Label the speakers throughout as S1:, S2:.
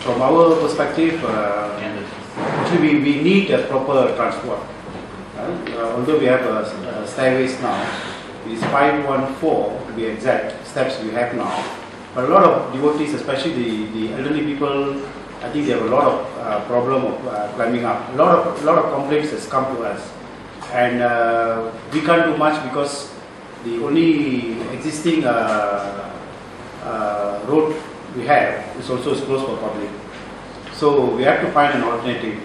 S1: from our perspective, actually we need a proper transport. Although we have stairways now, it's 514 to be exact steps we have now. But a lot of devotees, especially the elderly people, I think they have a lot of problem of climbing up. A lot of complaints has come to us, and we can't do much because the only existing road we have is also closed for public. So we have to find an alternative.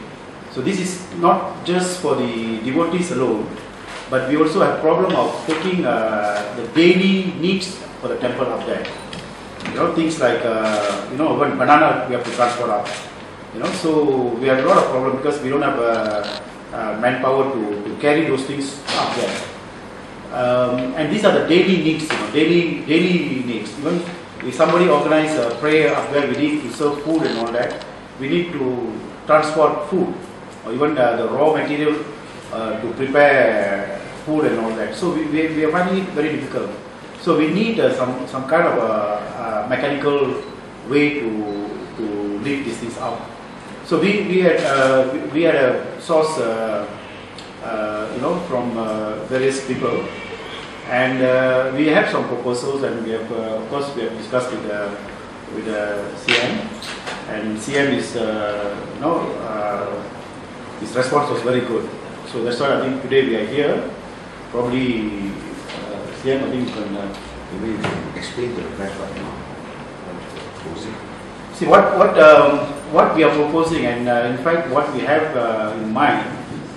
S1: So this is not just for the devotees alone, but we also have problem of taking the daily needs for the temple up there. Things like even banana we have to transport up. So we have a lot of problem because we don't have manpower to carry those things up there. And these are the daily needs, daily needs. Even if somebody organize a prayer up there, we need to serve food and all that. We need to transport food, or even the raw material to prepare food and all that. So we are finding it very difficult. So we need some kind of a mechanical way to lift these things out. So we had a source from various people, and we have some proposals, and we have of course we have discussed with the CM, and CM is his response was very good. So that's why I think today we are here. Probably CM, I think you can
S2: maybe explain to the press right now.
S1: See what we are proposing, and in fact what we have in mind,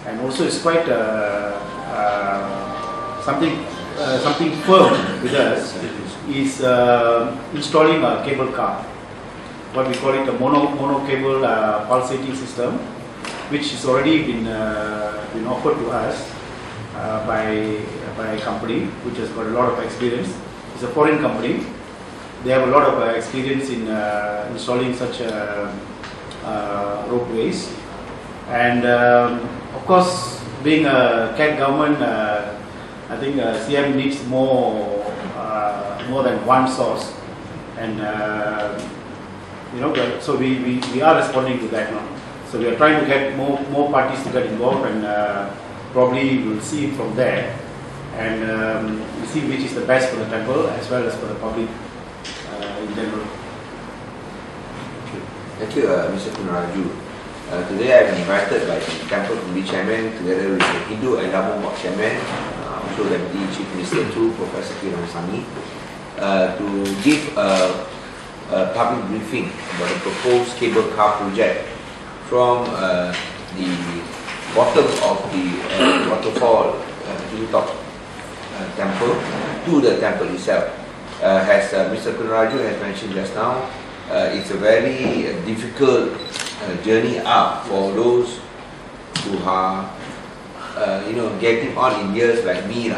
S1: and also is quite something firm with us, is installing a cable car. What we call it a mono cable pulsating system, which has already been offered to us by a company which has got a lot of experience. It's a foreign company. They have a lot of experience in installing such ropeways, and of course, being a CAT government, I think CM needs more than one source, and so we are responding to that now. So we are trying to get more parties to get involved, and probably we'll see from there, and we'll see which is the best for the temple as well as for the public in general.
S2: Thank you, Mr. Kunaraju. Today I am invited by the Temple Committee Chairman together with the Hindu Endowment Board Chairman, also Deputy Chief Minister too, Professor Kiran Sami, to give a public briefing about the proposed cable car project from the bottom of the waterfall Hilltop temple to the temple itself. As Mr. Kunaraju has mentioned just now, it's a very difficult journey up for those who are getting on in years like me.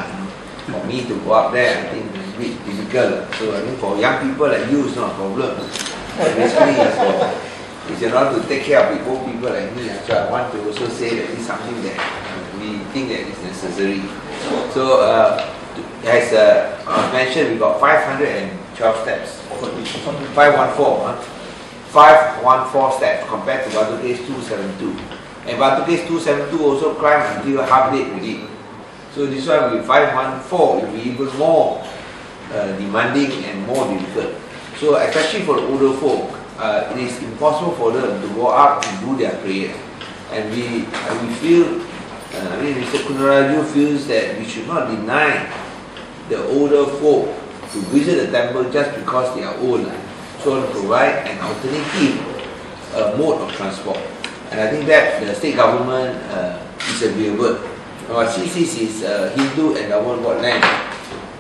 S2: For me to go up there, I think it's a bit difficult. So I think for young people like you, it's not a problem. Basically, it's in order to take care of old people like me. So I want to also say that it's something that we think that is necessary. So as I mentioned, we got 512 steps. 514 steps compared to Batu Case 272. And Batu Case 272 also climbed until half day already. So this one with 514 will be even more demanding and more difficult. So especially for the older folk, it is impossible for them to go up and do their prayer. And we feel, Mr. Kunaraju feels that we should not deny the older folk to visit the temple just because they are old. So to provide an alternative mode of transport. And I think that the state government is agreeable. Since this is Hindu Endowment Board land,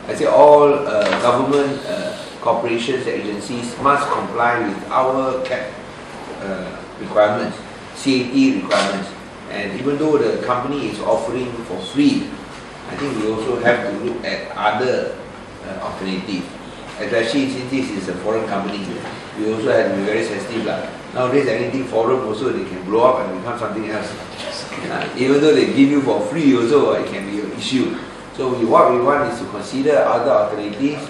S2: I say all government corporations and agencies must comply with our CAT requirements, CAT requirements. And even though the company is offering for free, I think we also have to look at other alternatives. Especially since this is a foreign company, we also have to be very sensitive. Nowadays, anything foreign also they can blow up and become something else. Even though they give you for free also, it can be an issue. So what we want is to consider other alternatives.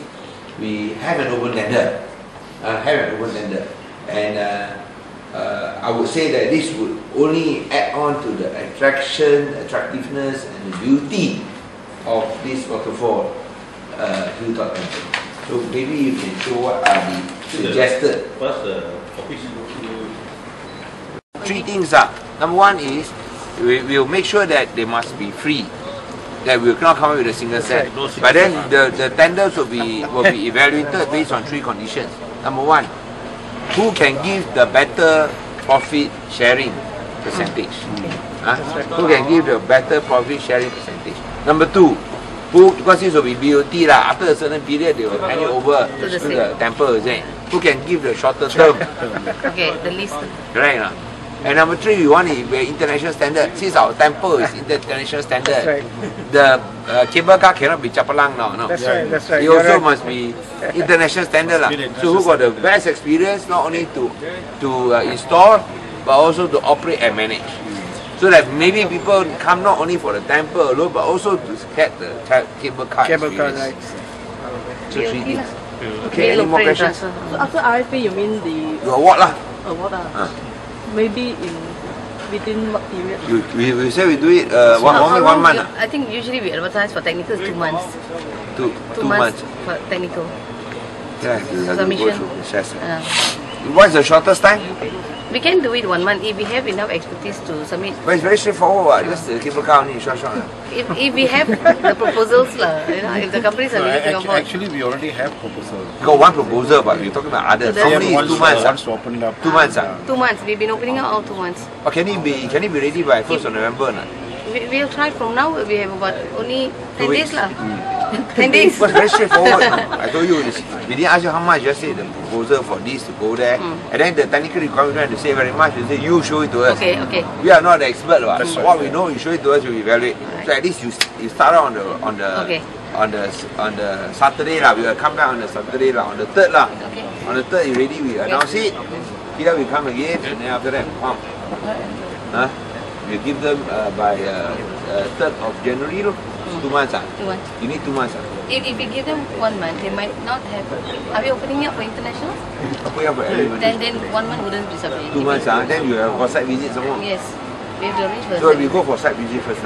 S2: We have an open tender. And I would say that this would only add on to the attractiveness and the beauty of this waterfall, Hilltop Temple. So maybe you can show what are the suggested. Three things are. Number one is we'll make sure that they must be free. That we cannot come up with a single set. But then the tenders will be evaluated based on three conditions. Number one, who can give the better profit sharing percentage? Who can give the better profit sharing percentage? Number two, because this will be BOT lah, after a certain period they will hand it over to the temple, is it? Who can give the shorter term?
S3: Okay, the least.
S2: Right. And number three, we want it to be international standard. Since our temple is international standard, the cable car cannot be chapalang now. No?
S4: That's right.
S2: It also must be international standard. So who got the best experience, not only to install, but also to operate and manage. So that maybe people come not only for the temple alone, but also to get the cable car experience. So three things. Okay, any more questions?
S5: So after RFP, you mean the
S2: award lah.
S5: award? Maybe within what period?
S2: We say we do it one month.
S3: I think usually we advertise for technical 2 months.
S2: Two
S3: 2 months for technical.
S2: Yeah,
S3: Submission.
S2: What's the shortest time?
S3: We can do it 1 month if we have enough expertise to submit.
S2: But it's very straightforward. Just the cable car only, short.
S3: If we have the proposals, if the companies are willing to come forward.
S1: Actually, we already have proposals.
S2: You got one proposal, but we're talking about others. How many? 2 months.
S1: 2 months.
S3: 2 months. We've been opening up all 2 months.
S2: But can it be ready by 1st of November?
S3: We'll try from now. We have about only 10
S2: 2
S3: days
S2: weeks.
S3: lah. 10 days.
S2: It was very straightforward. I told you, we didn't ask you how much, just say the proposal for this to go there. And then the technical requirement don't have to say very much, you say you show it to us.
S3: Okay.
S2: We are not the expert. What we know, you show it to us, we evaluate. So at least you start out on the Saturday lah. We will come back on the Saturday lah, on the 3rd lah.
S3: Okay.
S2: On the 3rd, you ready, we announce it. Here we come again, and then after that, we give them by 3rd of January. 2 months.
S3: 2 months.
S2: You need 2 months.
S3: If we give them 1 month, they might not have. Are we opening up for international?
S2: Open up for everybody.
S3: Then 1 month wouldn't be sufficient.
S2: 2 months. Then you have for site visit some more.
S3: Yes, we have to arrange for.
S2: So we go for site visit first.